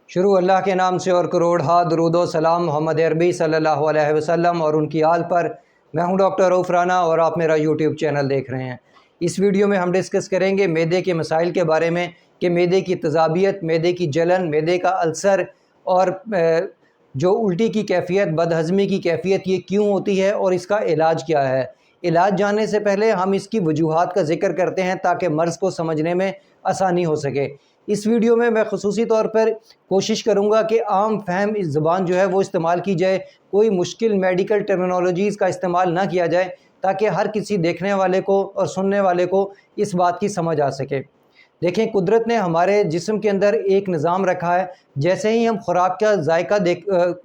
شروع اللہ کے نام سے اور کروڑ ہا درود و سلام محمد عربی صلی اللہ علیہ وسلم اور ان کی آل پر۔ میں ہوں ڈاکٹر رؤف رانا اور آپ میرا یوٹیوب چینل دیکھ رہے ہیں۔ اس ویڈیو میں ہم ڈسکس کریں گے معدے کے مسائل کے بارے میں کہ معدے کی تذابیت، معدے کی جلن، معدے کا السر اور جو الٹی کی کیفیت، بد ہضمی کی کیفیت یہ کیوں ہوتی ہے اور اس کا علاج کیا ہے۔ علاج جاننے سے پہلے ہم اس کی وجوہات کا ذکر کرتے ہیں تاکہ مرض کو سمجھنے میں آسانی ہو سکے۔ اس ویڈیو میں خصوصی طور پر کوشش کروں گا کہ عام فہم زبان جو ہے وہ استعمال کی جائے، کوئی مشکل میڈیکل ٹرمینالوجیز کا استعمال نہ کیا جائے تاکہ ہر کسی دیکھنے والے کو اور سننے والے کو اس بات کی سمجھ آ سکے۔ دیکھیں، قدرت نے ہمارے جسم کے اندر ایک نظام رکھا ہے۔ جیسے ہی ہم خوراک کا ذائقہ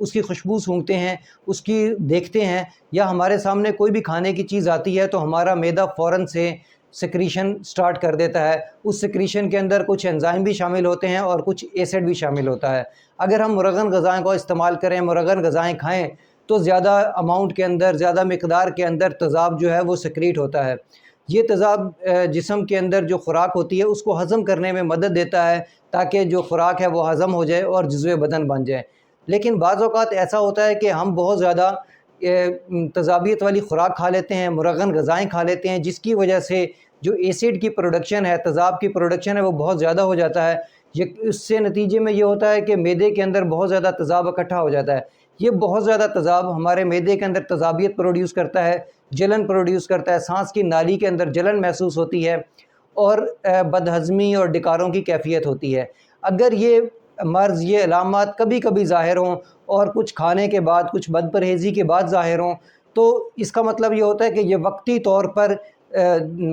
اس کی خوشبو سونگھتے ہیں، اس کی دیکھتے ہیں، یا ہمارے سامنے کوئی بھی کھانے کی چیز آتی ہے تو ہمارا معدہ فوراً سے سیکریشن سٹارٹ کر دیتا ہے۔ اس سیکریشن کے اندر کچھ انزائم بھی شامل ہوتے ہیں اور کچھ ایسڈ بھی شامل ہوتا ہے۔ اگر ہم مرغن غذائیں کو استعمال کریں، مرغن غذائیں کھائیں تو زیادہ اماؤنٹ کے اندر، زیادہ مقدار کے اندر تیزاب جو ہے وہ سیکریٹ ہوتا ہے۔ یہ تیزاب جسم کے اندر جو خوراک ہوتی ہے اس کو ہضم کرنے میں مدد دیتا ہے تاکہ جو خوراک ہے وہ ہضم ہو جائے اور جزوِ بدن بن جائے۔ لیکن بعض اوقات ایسا ہوتا ہے کہ ہم بہت زیادہ تیزابیت والی خوراک کھا لیتے ہیں، مرغن غذائیں کھا لیتے ہیں، جس کی وجہ سے جو ایسڈ کی پروڈکشن ہے، تیزاب کی پروڈکشن ہے، وہ بہت زیادہ ہو جاتا ہے۔ اس سے نتیجے میں یہ ہوتا ہے کہ معدے کے اندر بہت زیادہ تیزاب اکٹھا ہو جاتا ہے۔ یہ بہت زیادہ تیزاب ہمارے معدے کے اندر تیزابیت پروڈیوس کرتا ہے، جلن پروڈیوس کرتا ہے، سانس کی نالی کے اندر جلن محسوس ہوتی ہے اور بد ہضمی اور ڈکاروں کی کیفیت ہوتی ہے۔ اگر یہ مرض، یہ علامات کبھی کبھی ظاہر ہوں اور کچھ کھانے کے بعد، کچھ بد پرہیزی کے بعد ظاہر ہوں تو اس کا مطلب یہ ہوتا ہے کہ یہ وقتی طور پر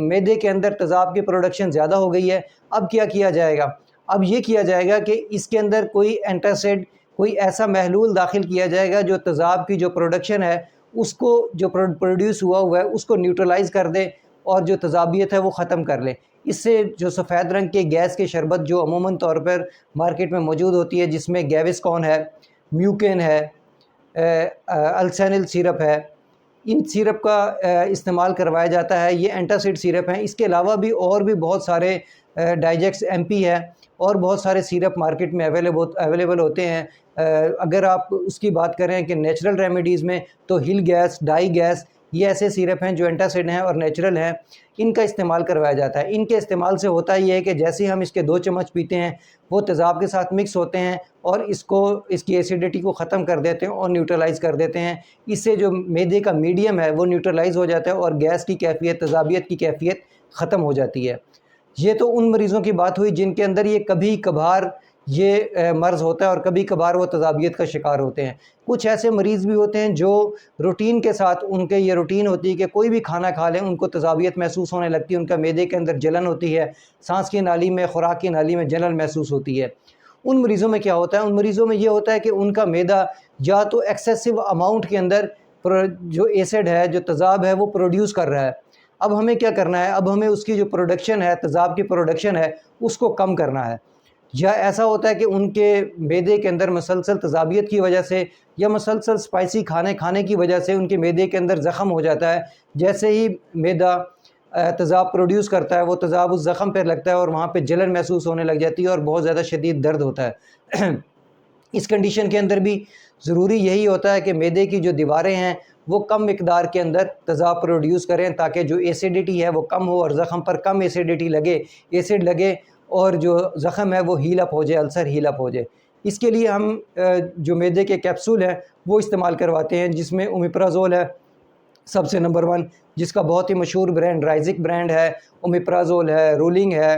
معدے کے اندر تیزاب کی پروڈکشن زیادہ ہو گئی ہے۔ اب کیا کیا جائے گا؟ اب یہ کیا جائے گا کہ اس کے اندر کوئی اینٹاسڈ، کوئی ایسا محلول داخل کیا جائے گا جو تیزاب کی جو پروڈکشن ہے اس کو، جو پروڈیوس ہوا ہے اس کو نیوٹرلائز کر دے اور جو تیزابیت ہے وہ ختم کر لے۔ اس سے جو سفید رنگ کے گیس کے شربت جو عموماً طور پر مارکیٹ میں موجود ہوتی ہے، جس میں گیوسکون ہے، میوکین ہے، السینل سیرپ ہے، ان سیرپ کا استعمال کروایا جاتا ہے۔ یہ اینٹاسڈ سیرپ ہیں۔ اس کے علاوہ بھی اور بھی بہت سارے ڈائجیکس ایم پی ہے اور بہت سارے سیرپ مارکیٹ میں اویلیبل ہوتے ہیں۔ اگر آپ اس کی بات کریں کہ نیچرل ریمیڈیز میں تو ہل گیس، ڈائی گیس، یہ ایسے سیرپ ہیں جو اینٹاسڈ ہیں اور نیچرل ہیں، ان کا استعمال کروایا جاتا ہے۔ ان کے استعمال سے ہوتا یہ ہے کہ جیسے ہی ہم اس کے 2 چمچ پیتے ہیں وہ تیزاب کے ساتھ مکس ہوتے ہیں اور اس کی ایسیڈیٹی کو ختم کر دیتے ہیں اور نیوٹرلائز کر دیتے ہیں۔ اس سے جو معدے کا میڈیم ہے وہ نیوٹرلائز ہو جاتا ہے اور گیس کی کیفیت، تیزابیت کی کیفیت ختم ہو جاتی ہے۔ یہ تو ان مریضوں کی بات ہوئی جن کے اندر یہ کبھی کبھار یہ مرض ہوتا ہے اور کبھی کبھار وہ تیزابیت کا شکار ہوتے ہیں۔ کچھ ایسے مریض بھی ہوتے ہیں جو روٹین کے ساتھ، ان کے یہ روٹین ہوتی ہے کہ کوئی بھی کھانا کھا لیں ان کو تیزابیت محسوس ہونے لگتی ہے، ان کا معدے کے اندر جلن ہوتی ہے، سانس کی نالی میں، خوراک کی نالی میں جلن محسوس ہوتی ہے۔ ان مریضوں میں کیا ہوتا ہے؟ ان مریضوں میں یہ ہوتا ہے کہ ان کا معدہ یا تو ایکسیسو اماؤنٹ کے اندر جو ایسڈ ہے، جو تیزاب ہے وہ پروڈیوس کر رہا ہے۔ اب ہمیں کیا کرنا ہے؟ اب ہمیں اس کی جو پروڈکشن ہے، تیزاب کی پروڈکشن ہے، اس کو کم کرنا ہے۔ یا ایسا ہوتا ہے کہ ان کے معدے کے اندر مسلسل تیزابیت کی وجہ سے یا مسلسل سپائسی کھانے کی وجہ سے ان کے معدے کے اندر زخم ہو جاتا ہے۔ جیسے ہی معدہ تیزاب پروڈیوس کرتا ہے وہ تیزاب اس زخم پہ لگتا ہے اور وہاں پہ جلن محسوس ہونے لگ جاتی ہے اور بہت زیادہ شدید درد ہوتا ہے۔ اس کنڈیشن کے اندر بھی ضروری یہی ہوتا ہے کہ معدے کی جو دیواریں ہیں وہ کم مقدار کے اندر تیزاب پروڈیوس کریں تاکہ جو ایسیڈیٹی ہے وہ کم ہو اور زخم پر کم ایسیڈیٹی لگے، ایسڈ لگے اور جو زخم ہے وہ ہیل اپ ہو جائے، السر ہیل اپ ہو جائے۔ اس کے لیے ہم جو معدے کے کیپسول ہیں وہ استعمال کرواتے ہیں، جس میں اومیپرازول ہے سب سے نمبر 1، جس کا بہت ہی مشہور برانڈ رائزک برانڈ ہے، اومیپرازول ہے، رولنگ ہے،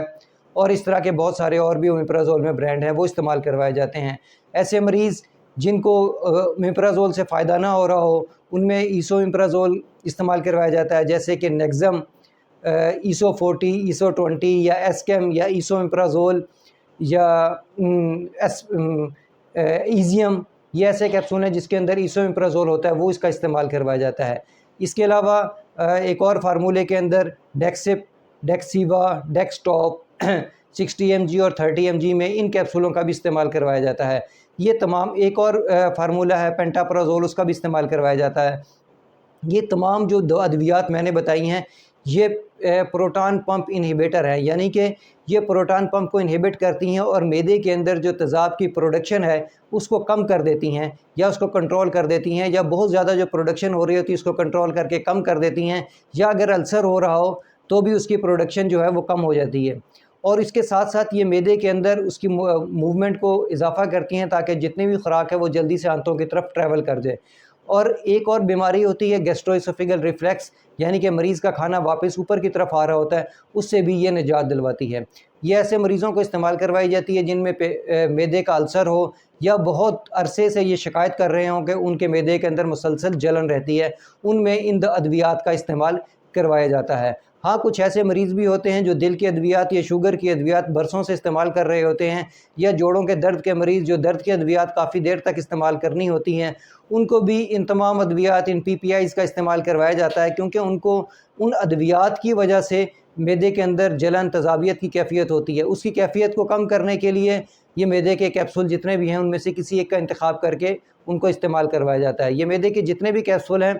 اور اس طرح کے بہت سارے اور بھی اومیپرازول میں برانڈ ہیں، وہ استعمال کروائے جاتے ہیں۔ ایسے مریض جن کو اومیپرازول سے فائدہ نہ ہو رہا ہو ان میں ایسو اومیپرازول استعمال کروایا جاتا ہے، جیسے کہ نیگزم، ایسو 40، ایسو 20 یا ایسکیم یا ایسو اومیپرازول یا ایزیم، یہ ایسے کیپسول ہیں جس کے اندر ایسو اومیپرازول ہوتا ہے، وہ اس کا استعمال کروایا جاتا ہے۔ اس کے علاوہ ایک اور فارمولے کے اندر ڈیکسپ، ڈیکسیوا، ڈیکسٹاپ 60 mg اور 30 mg میں ان کیپسولوں کا بھی استعمال کروایا جاتا ہے۔ یہ تمام، ایک اور فارمولہ ہے پینٹاپرازول، اس کا بھی استعمال کروایا جاتا ہے۔ یہ تمام جو 2 ادویات میں نے بتائی ہیں یہ پروٹان پمپ انہیبیٹر ہیں، یعنی کہ یہ پروٹان پمپ کو انہیبٹ کرتی ہیں اور معدے کے اندر جو تیزاب کی پروڈکشن ہے اس کو کم کر دیتی ہیں یا اس کو کنٹرول کر دیتی ہیں، یا بہت زیادہ جو پروڈکشن ہو رہی ہوتی ہے اس کو کنٹرول کر کے کم کر دیتی ہیں، یا اگر السر ہو رہا ہو تو بھی اس کی پروڈکشن جو ہے وہ کم ہو جاتی ہے۔ اور اس کے ساتھ ساتھ یہ معدے کے اندر اس کی موومنٹ کو اضافہ کرتی ہیں تاکہ جتنی بھی خوراک ہے وہ جلدی سے آنتوں کی طرف ٹریول کر جائے۔ اور ایک اور بیماری ہوتی ہے گیسٹرو اسوفیگل ریفلیکس، یعنی کہ مریض کا کھانا واپس اوپر کی طرف آ رہا ہوتا ہے، اس سے بھی یہ نجات دلواتی ہے۔ یہ ایسے مریضوں کو استعمال کروائی جاتی ہے جن میں معدے کا السر ہو یا بہت عرصے سے یہ شکایت کر رہے ہوں کہ ان کے معدے کے اندر مسلسل جلن رہتی ہے، ان میں ان ادویات کا استعمال کروایا جاتا ہے۔ ہاں کچھ ایسے مریض بھی ہوتے ہیں جو دل کی ادویات یا شوگر کی ادویات برسوں سے استعمال کر رہے ہوتے ہیں، یا جوڑوں کے درد کے مریض جو درد کی ادویات کافی دیر تک استعمال کرنی ہوتی ہیں، ان کو بھی ان تمام ادویات، ان پی پی آئیز کا استعمال کروایا جاتا ہے، کیونکہ ان کو ان ادویات کی وجہ سے معدے کے اندر جلن تیزابیت کی کیفیت ہوتی ہے۔ اس کی کیفیت کو کم کرنے کے لیے یہ معدے کے کیپسول جتنے بھی ہیں ان میں سے کسی ایک کا انتخاب کر کے ان کو استعمال کروایا جاتا ہے۔ یہ معدے کے جتنے بھی کیپسول ہیں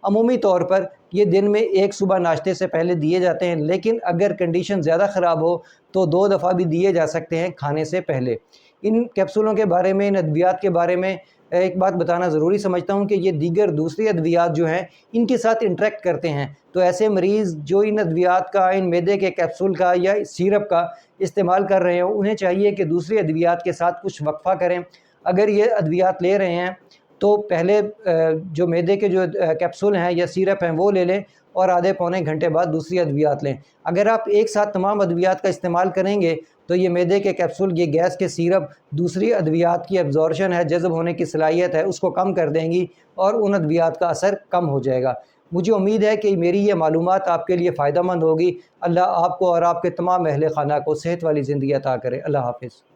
عمومی طور پر یہ دن میں ایک صبح ناشتے سے پہلے دیے جاتے ہیں، لیکن اگر کنڈیشن زیادہ خراب ہو تو 2 دفعہ بھی دیے جا سکتے ہیں کھانے سے پہلے۔ ان کیپسولوں کے بارے میں، ان ادویات کے بارے میں ایک بات بتانا ضروری سمجھتا ہوں کہ یہ دیگر دوسری ادویات جو ہیں ان کے ساتھ انٹریکٹ کرتے ہیں، تو ایسے مریض جو ان ادویات کا، ان معدے کے کیپسول کا یا سیرپ کا استعمال کر رہے ہوں، انہیں چاہیے کہ دوسری ادویات کے ساتھ کچھ وقفہ کریں۔ اگر یہ ادویات لے رہے ہیں تو پہلے جو معدے کے جو کیپسول ہیں یا سیرپ ہیں وہ لے لیں، اور آدھے پونے گھنٹے بعد دوسری ادویات لیں۔ اگر آپ ایک ساتھ تمام ادویات کا استعمال کریں گے تو یہ معدے کے کیپسول، یہ گیس کے سیرپ دوسری ادویات کی ایبزارپشن ہے، جذب ہونے کی صلاحیت ہے، اس کو کم کر دیں گی اور ان ادویات کا اثر کم ہو جائے گا۔ مجھے امید ہے کہ میری یہ معلومات آپ کے لیے فائدہ مند ہوگی۔ اللہ آپ کو اور آپ کے تمام اہل خانہ کو صحت والی زندگی عطا کرے۔ اللہ حافظ۔